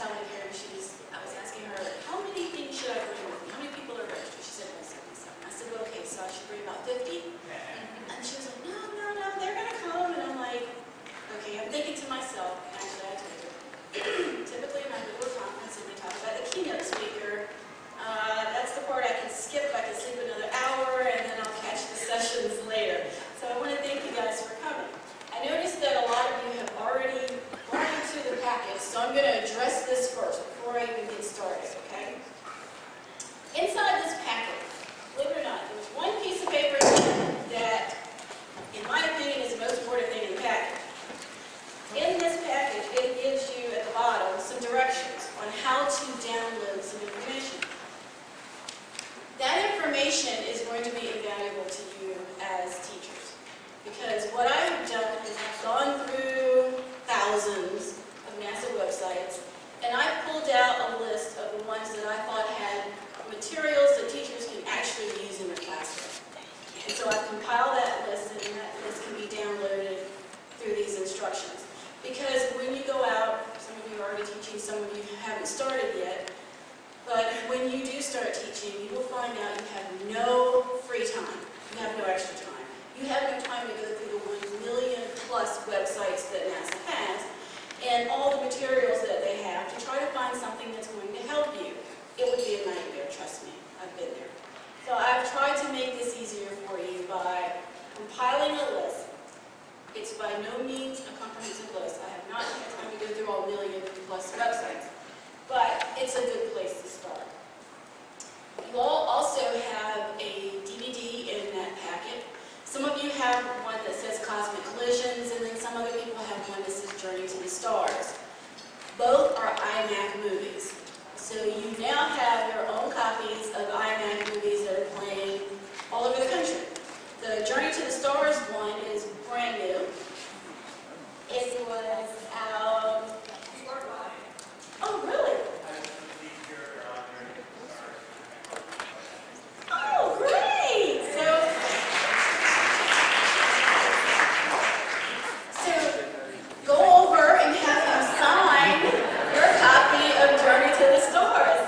telling her, I was asking her, how many things should I bring with me? How many people are registered? She said, well, 77. I said, well, okay, so I should bring about 50. And she was like, no, they're going to come. And I'm like, okay, I'm thinking to myself, actually, I told her, typically when I go to a conference and they talk about the keynote speaker, that's the part I can skip. I can sleep another hour, and then I'll catch the sessions later. So I want to thank you guys for coming. I noticed that a lot of you have already gone into the packet, so I'm going to address this first before I even get started, okay? Inside this packet, believe it or not, there's one piece of paper that, in my opinion, is the most important thing in the packet. In this package, it gives you, at the bottom, some directions on how to download some information. That information is going to be invaluable to you as teachers. Because what I have done is I've gone through thousands of NASA websites, and I pulled out a list of the ones that I thought had materials that teachers can actually use in their classroom. And so I've compiled that list, and that list can be downloaded through these instructions. Because when you go out, some of you are already teaching, some of you haven't started yet, but when you do start teaching, you will find out you have no free time. You have no extra time. You have no time to go through the 1 million plus websites that NASA has and all the materials that they have to try to find something that's going to help you. It would be a nightmare, trust me. I've been there. So I've tried to make this easier for you by compiling a list. It's by no means a comprehensive list. I have not had time to go through all 1 million plus websites, but it's a good place to start. You all also have a DVD in that packet. Some of you have one that says Cosmic Collisions, and then some other people have one that says Journey to the Stars. Both are IMAC movies. So you now have your own copies of IMAC movies that are playing all over the country. The Journey to the Stars one is brand new. It was out... Oh, really? Oh, great! So go over and have him sign your copy of Journey to the Stars.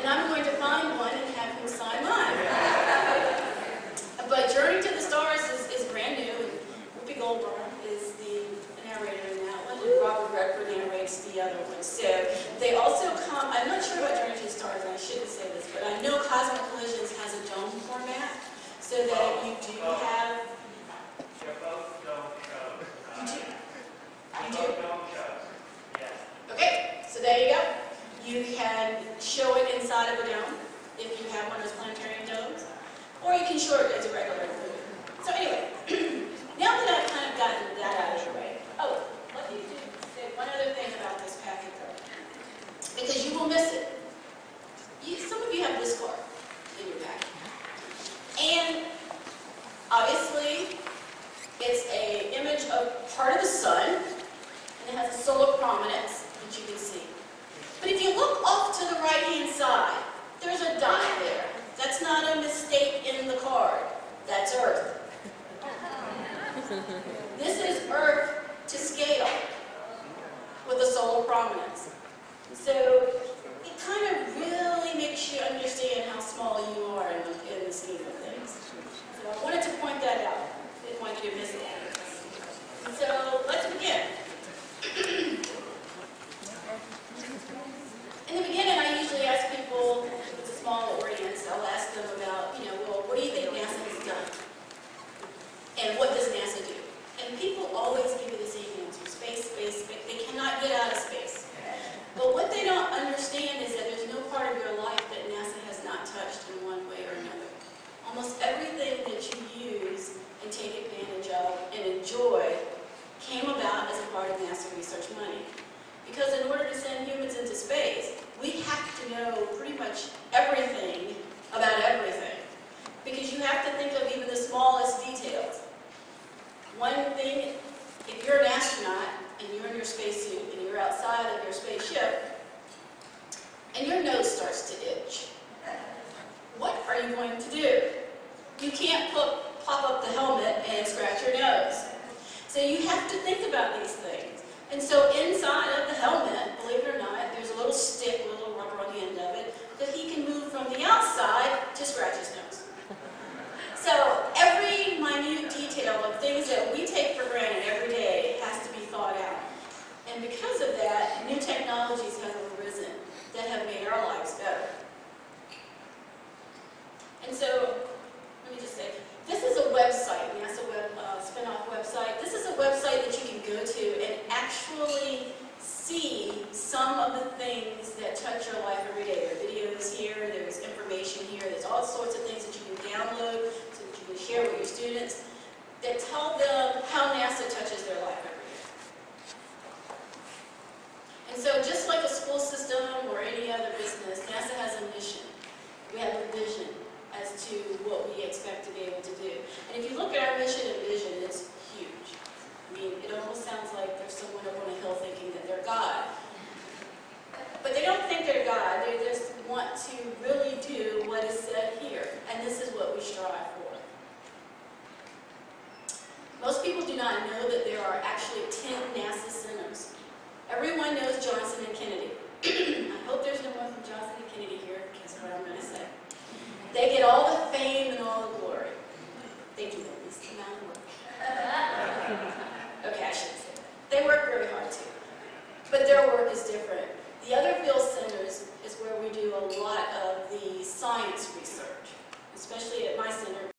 And I'm going to find one and have him sign mine. But Journey to the Stars is brand new. And Whoopi Goldberg is the narrator in that one, and Robert Redford narrates the other one. So they also come, I'm not sure about Journey to the Stars, and I shouldn't say this, but I know Cosmic Collisions has a dome format, so that if you do have... You do? Okay, so there you go. You can show it inside of a dome, if you have one of those planetarium domes, or you can show it as a regular movie. So anyway, now that I've kind of gotten that out of the way, let me say one other thing about this packet though, because you will miss it. Some of you have this card in your packet. And obviously, it's an image of part of the sun, and it has a solar prominence that you can see. But if you look off to the right-hand side, there's a dot there. That's not a mistake in the card. That's Earth. This is Earth to scale with a solar prominence. So it kind of really makes you understand how small you are in the scheme of things. So I wanted to point that out. Didn't want you to miss it. So let's begin. In the beginning, I usually ask people, if it's a small audience, I'll ask them about, well, what do you think NASA has done? And what does NASA do? And people always give you the same answer, space, space, space. They cannot get out of space. But what they don't understand is that there's no part of your life that NASA has not touched in one way or another. Almost everything that you use and take advantage of and enjoy came about as a part of NASA research money. Because in order to send humans into space, we have to know pretty much everything about everything. Because you have to think of even the smallest details. One thing, if you're an astronaut and you're in your spacesuit and you're outside of your spaceship and your nose starts to itch, what are you going to do? You can't pop up the helmet and scratch your nose. So you have to think about these things. And so inside of the helmet, believe it or not, there's a little stick, a little rubber on the end of it, that he can move from the outside to scratch his nose. So every minute detail of things that we take for granted every day has to be thought out. And because of that, new technologies have arisen that have made our lives better. And so, let me just say, this is a website, NASA spin-off website. This is a website that you can go to and actually see some of the things that touch your life every day. There are videos here, there's information here, there's all sorts of things that you can download so that you can share with your students that tell them how NASA touches their life every day. And so just like a school system or any other business, NASA has a mission. We have a vision as to what we expect to be able to do. And if you look at our mission and vision, it's huge. I mean, it almost sounds like there's someone up on a hill thinking that they're God. But they don't think they're God. They just want to really do what is said here. And this is what we strive for. Most people do not know that there are actually 10 NASA centers. Everyone knows Johnson and Kennedy. I hope there's no one from Johnson and Kennedy here, because what I'm going to say. They get all the fame and all the glory. They do the least amount of work. Okay, I shouldn't say that. They work very hard too. But their work is different. The other field centers is where we do a lot of the science research, especially at my center.